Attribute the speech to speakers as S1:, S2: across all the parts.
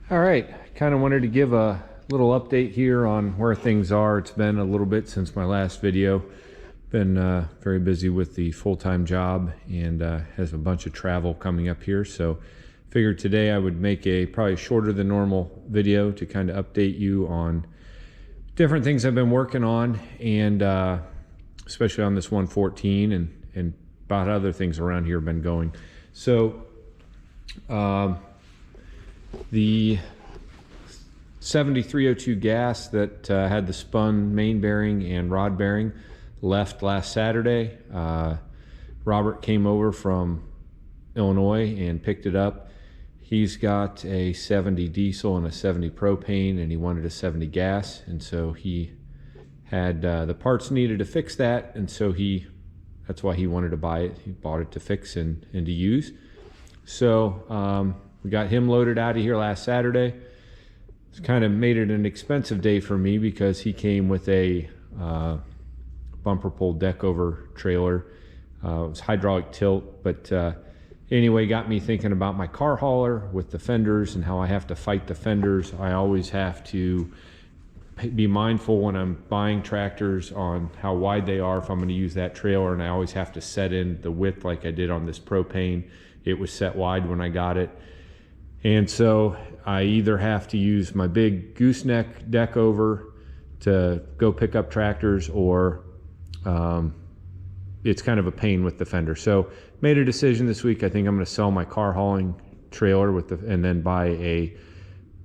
S1: All right, kind of wanted to give a little update here on where things are. It's been a little bit since my last video. Been very busy with the full-time job and has a bunch of travel coming up here. So figured today I would make a probably shorter than normal video to kind of update you on different things I've been working on, and especially on this 114 and about other things around here have been going. So the 7302 gas that had the spun main bearing and rod bearing left last Saturday. Robert came over from Illinois and picked it up. He's got a 70 diesel and a 70 propane, and he wanted a 70 gas, and so he had the parts needed to fix that, and so that's why he wanted to buy it. He bought it to fix and to use. So we got him loaded out of here last Saturday. It's kind of made it an expensive day for me because he came with a bumper pull deck over trailer. It was hydraulic tilt, but anyway, got me thinking about my car hauler with the fenders and how I have to fight the fenders. I always have to be mindful when I'm buying tractors on how wide they are if I'm going to use that trailer, and I always have to set in the width like I did on this propane. It was set wide when I got it, and so I either have to use my big gooseneck deck over to go pick up tractors, or it's kind of a pain with the fender. So made a decision this week. I think I'm going to sell my car hauling trailer and then buy a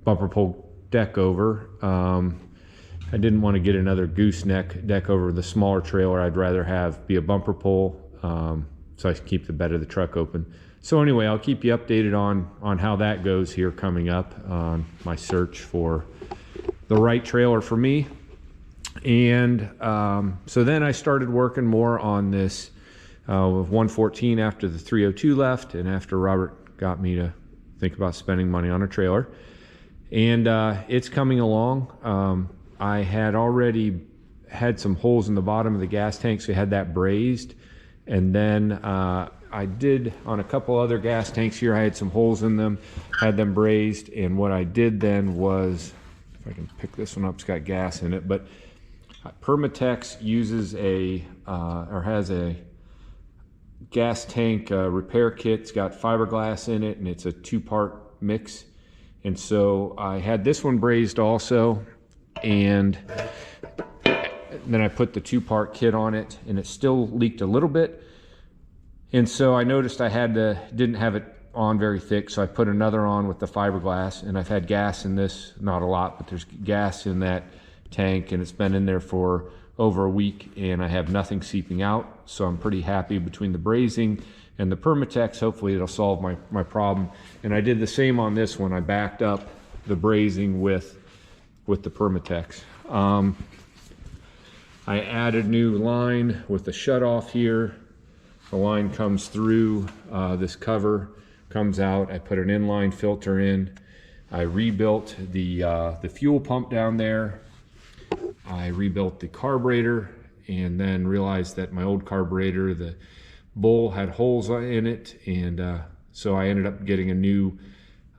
S1: bumper pull deck over. I didn't want to get another gooseneck deck over the smaller trailer. I'd rather be a bumper pull, so I can keep the bed of the truck open. So anyway, I'll keep you updated on how that goes here coming up on my search for the right trailer for me. And so then I started working more on this 114 after the 302 left, and after Robert got me to think about spending money on a trailer. And it's coming along. I had already had some holes in the bottom of the gas tank, so I had that brazed. And then I did on a couple other gas tanks here, I had some holes in them, had them brazed. And what I did then was, if I can pick this one up, it's got gas in it, but Permatex uses has a gas tank repair kit. It's got fiberglass in it, and it's a 2-part mix. And so I had this one brazed also, and then I put the 2-part kit on it, and it still leaked a little bit. And so I noticed didn't have it on very thick, so I put another on with the fiberglass, and I've had gas in this, not a lot, but there's gas in that tank, and it's been in there for over a week, and I have nothing seeping out. So I'm pretty happy between the brazing and the Permatex. Hopefully it'll solve my problem. And I did the same on this one. I backed up the brazing with the Permatex. I added new line with the shutoff here. The line comes through this cover, comes out. I put an inline filter in. I rebuilt the fuel pump down there. I rebuilt the carburetor, and then realized that my old carburetor, the bowl, had holes in it, and so I ended up getting a new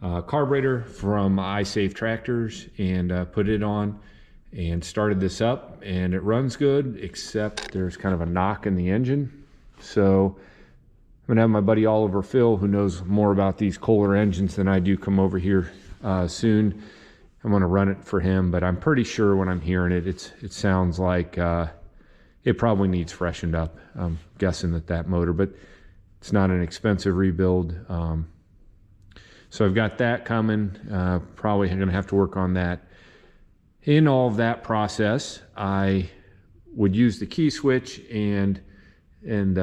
S1: carburetor from iSafe Tractors and put it on and started this up, and it runs good, except there's kind of a knock in the engine. So I'm gonna have my buddy Oliver Phil, who knows more about these Kohler engines than I do, come over here soon. I'm going to run it for him, but I'm pretty sure when I'm hearing it, it sounds like it probably needs freshened up. I'm guessing that motor, but it's not an expensive rebuild. So I've got that coming. Probably going to have to work on that. In all of that process, I would use the key switch, and when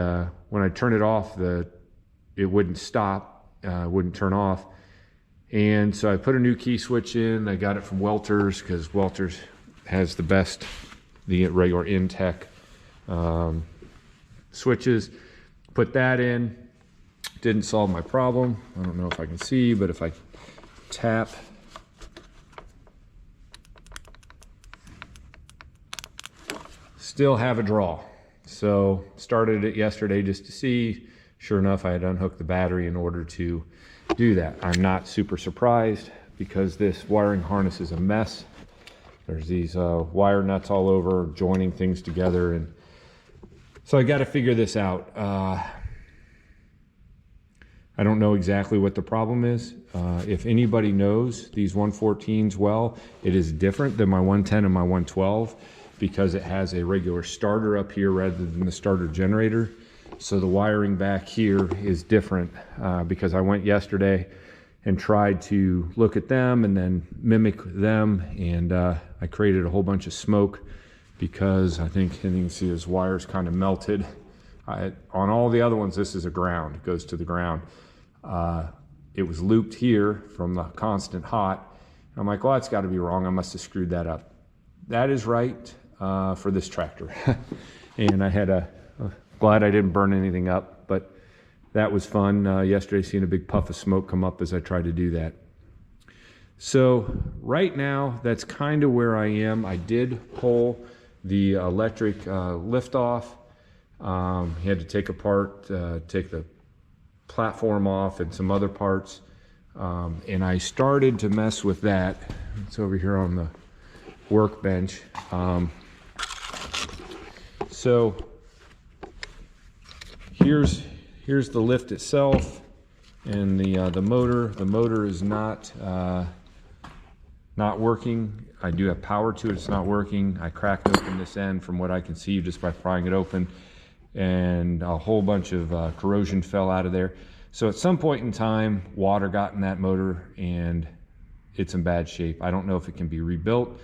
S1: I turn it off, it wouldn't stop, wouldn't turn off. And so I put a new key switch in. I got it from Welter's because Welter's has the regular Intech switches. Put that in. Didn't solve my problem. I don't know if I can see, but if I tap, still have a draw. So started it yesterday just to see. Sure enough, I had unhooked the battery in order to do that. I'm not super surprised because this wiring harness is a mess. There's these wire nuts all over, joining things together, and so I got to figure this out. I don't know exactly what the problem is. If anybody knows these 114s well, it is different than my 110 and my 112 because it has a regular starter up here rather than the starter generator. So the wiring back here is different because I went yesterday and tried to look at them and then mimic them, and I created a whole bunch of smoke because I think, and you can see his wires kind of melted. On all the other ones, this is a ground, it goes to the ground. It was looped here from the constant hot. I'm like, well, that's got to be wrong. I must have screwed that up. That is right for this tractor. And I had glad I didn't burn anything up, but that was fun yesterday, seeing a big puff of smoke come up as I tried to do that. So right now, that's kind of where I am. I did pull the electric lift off. He had to take apart, take the platform off and some other parts. And I started to mess with that. It's over here on the workbench. So here's the lift itself and the motor. The motor is not working. I do have power to it. It's not working. I cracked open this end from what I can see just by prying it open, and a whole bunch of corrosion fell out of there. So at some point in time, water got in that motor and it's in bad shape. I don't know if it can be rebuilt.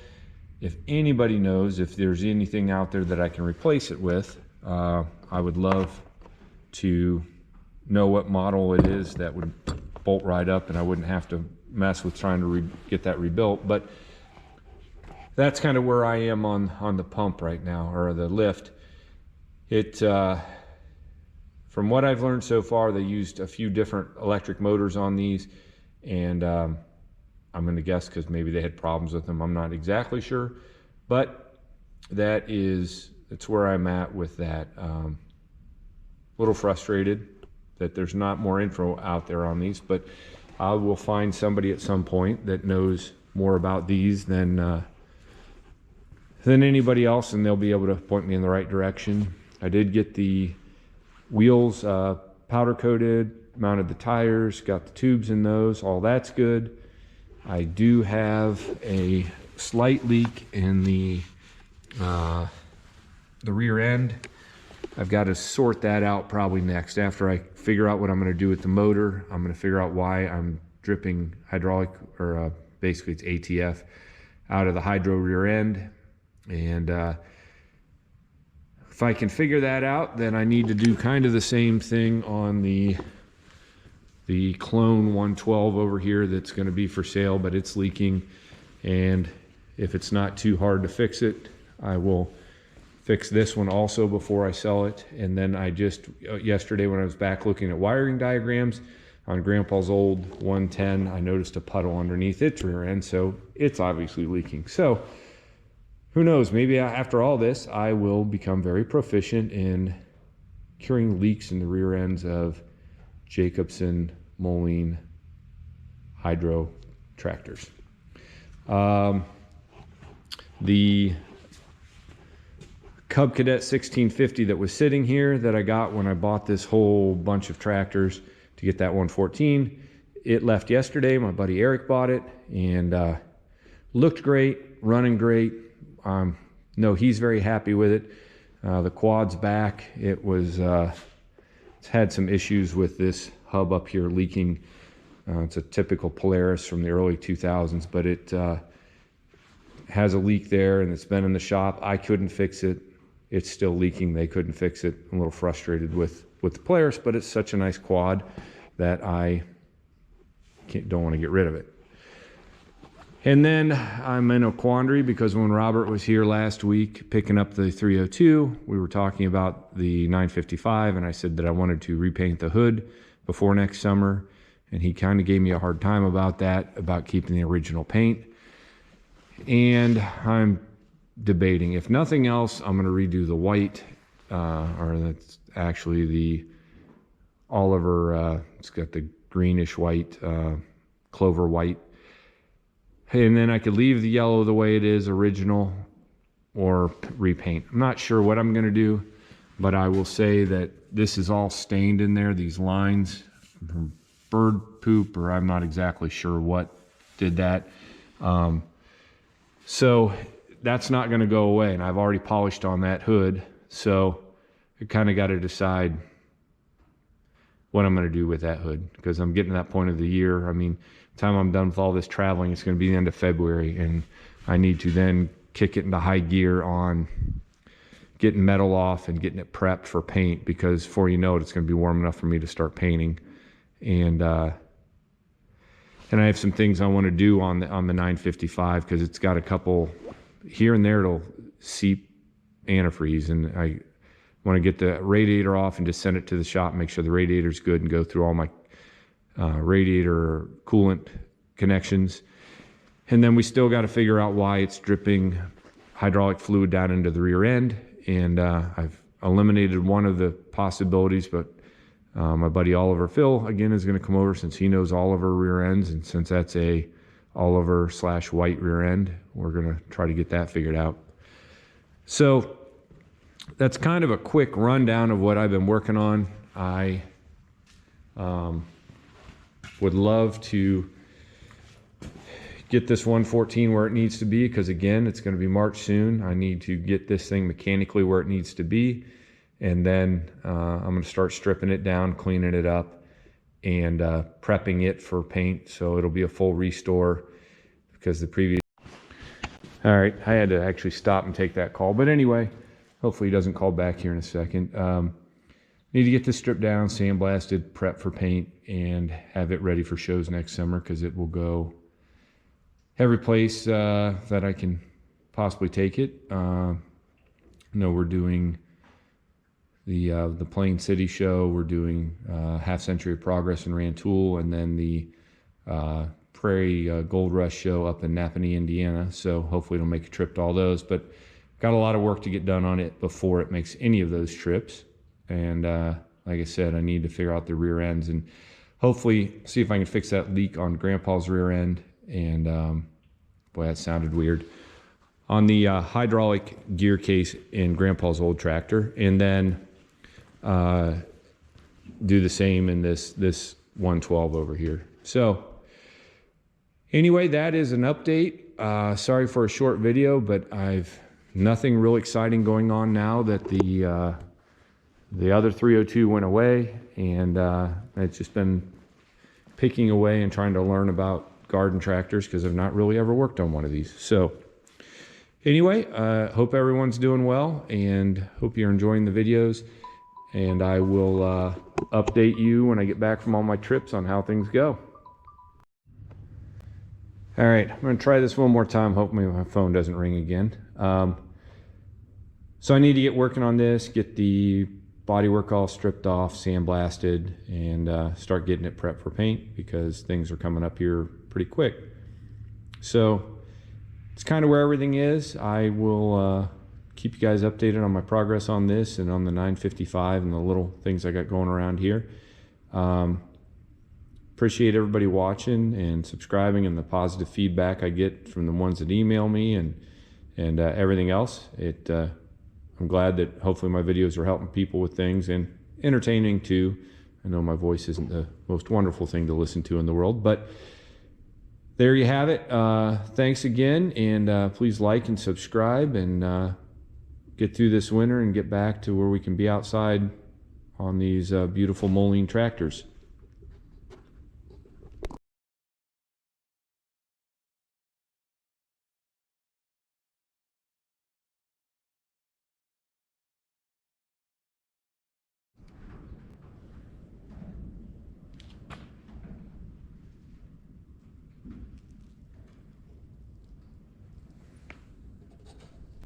S1: If anybody knows if there's anything out there that I can replace it with, I would love to know what model it is that would bolt right up and I wouldn't have to mess with trying to get that rebuilt. But that's kind of where I am on the pump right now, or the lift. From what I've learned so far, they used a few different electric motors on these, and I'm going to guess because maybe they had problems with them. I'm not exactly sure, but that's where I'm at with that. A little frustrated that there's not more info out there on these, but I will find somebody at some point that knows more about these than anybody else, and they'll be able to point me in the right direction. I did get the wheels powder coated, mounted the tires, got the tubes in those, all that's good. I do have a slight leak in the rear end. I've got to sort that out probably next. After I figure out what I'm going to do with the motor, I'm going to figure out why I'm dripping hydraulic, or basically it's ATF, out of the hydro rear end. And if I can figure that out, then I need to do kind of the same thing on the clone 112 over here that's going to be for sale, but it's leaking. And if it's not too hard to fix it, I will fix this one also before I sell it. And then I just, yesterday when I was back looking at wiring diagrams on Grandpa's old 110, I noticed a puddle underneath its rear end, so it's obviously leaking. So who knows, maybe after all this, I will become very proficient in curing leaks in the rear ends of Jacobson Moline hydro tractors. The Cub Cadet 1650 that was sitting here that I got when I bought this whole bunch of tractors to get that 114, it left yesterday. My buddy Eric bought it and looked great, running great. No, he's very happy with it. The quad's back. It's had some issues with this hub up here leaking. It's a typical Polaris from the early 2000s, but it has a leak there and it's been in the shop. I couldn't fix it. It's still leaking. They couldn't fix it. I'm a little frustrated with the Polaris, but it's such a nice quad that I don't want to get rid of it. And then I'm in a quandary because when Robert was here last week picking up the 302, we were talking about the 955, and I said that I wanted to repaint the hood before next summer, and he kind of gave me a hard time about that, about keeping the original paint. And I'm debating, if nothing else, I'm going to redo the white, or that's actually the Oliver, it's got the greenish white, clover white. And then I could leave the yellow the way it is, original, or repaint. I'm not sure what I'm gonna do, but I will say that this is all stained in there, these lines from bird poop, or I'm not exactly sure what did that. So that's not gonna go away, and I've already polished on that hood, so I kind of got to decide what I'm going to do with that hood, because I'm getting to that point of the year. I mean, by the time I'm done with all this traveling, it's going to be the end of February, and I need to then kick it into high gear on getting metal off and getting it prepped for paint, because before you know it, it's going to be warm enough for me to start painting. And I have some things I want to do on the 955, because it's got a couple here and there it'll seep antifreeze, and I want to get the radiator off and just send it to the shop, make sure the radiator's good, and go through all my radiator coolant connections. And then we still got to figure out why it's dripping hydraulic fluid down into the rear end. And I've eliminated one of the possibilities, but my buddy Oliver Phil again is going to come over, since he knows all of our rear ends, and since that's a Oliver/white rear end, we're going to try to get that figured out. So that's kind of a quick rundown of what I've been working on. I would love to get this 114 where it needs to be, because again, it's going to be March soon. I need to get this thing mechanically where it needs to be, and then I'm going to start stripping it down, cleaning it up, and prepping it for paint, so it'll be a full restore, because the previous... All right, I had to actually stop and take that call, but anyway, hopefully he doesn't call back here in a second. Need to get this stripped down, sandblasted, prep for paint, and have it ready for shows next summer, because it will go every place that I can possibly take it. I know we're doing the Plain City show, we're doing Half Century of Progress in Rantoul, and then the Prairie Gold Rush show up in Napanee, Indiana. So hopefully it'll make a trip to all those, but got a lot of work to get done on it before it makes any of those trips. And like I said, I need to figure out the rear ends and hopefully see if I can fix that leak on Grandpa's rear end. And boy, that sounded weird. On the hydraulic gear case in Grandpa's old tractor, and then do the same in this 112 over here. So anyway, that is an update. Sorry for a short video, but I've nothing real exciting going on now that the other 302 went away, and it's just been picking away and trying to learn about garden tractors, because I've not really ever worked on one of these. So anyway, hope everyone's doing well, and hope you're enjoying the videos, and I will update you when I get back from all my trips on how things go. All right, I'm going to try this one more time. Hopefully my phone doesn't ring again. So I need to get working on this, get the bodywork all stripped off, sandblasted, and start getting it prepped for paint, because things are coming up here pretty quick. So it's kind of where everything is. I will keep you guys updated on my progress on this and on the 955 and the little things I got going around here. Appreciate everybody watching and subscribing, and the positive feedback I get from the ones that email me and everything else. I'm glad that hopefully my videos are helping people with things, and entertaining too. I know my voice isn't the most wonderful thing to listen to in the world, but there you have it. Thanks again, and please like and subscribe, and get through this winter and get back to where we can be outside on these beautiful Moline tractors.